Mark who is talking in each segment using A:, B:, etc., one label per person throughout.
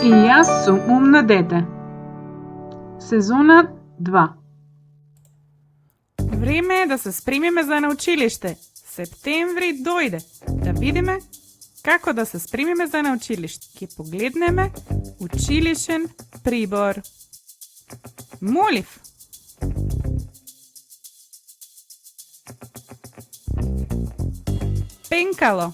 A: И јас сум умно дете. Сезона 2.
B: Време е да се спремиме за на училиште. Септември дојде. Да видиме како да се спремиме за на училиште. Ке погледнеме училишен прибор. Молив. Пенкало.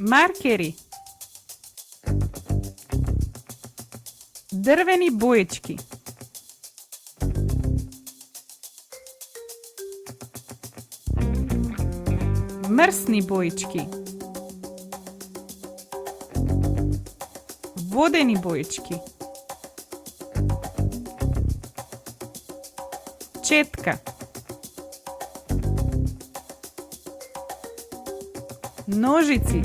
B: Маркери. Дрвени боечки. Мрсни боечки. Водени боечки. Четка. Ножици.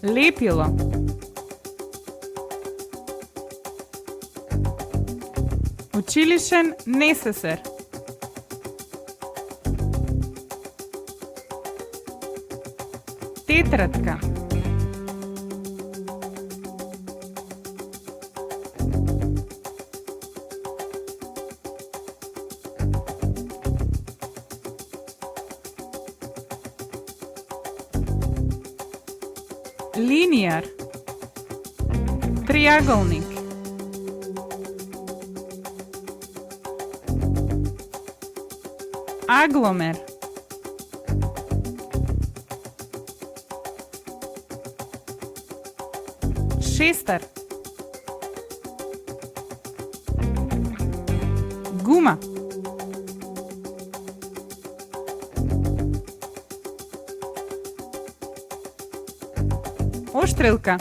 B: Лепило. Училишен несесер. Тетрадка. Линијар. Триаголник. Агломер. Шестар. Гума. Оштрелка.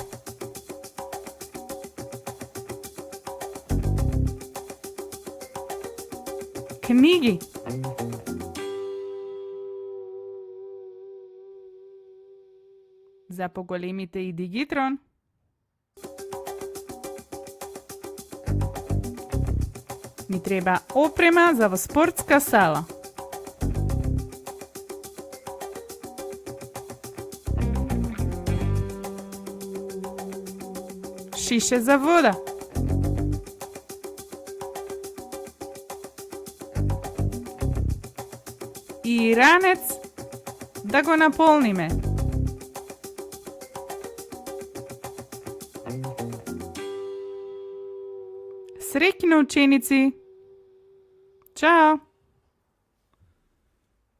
B: Книги. За поголемите и дигитрон. Ни треба опрема за во спортска сала. Шише за вода. И ранец да го наполниме. Среќни ученици! Чао!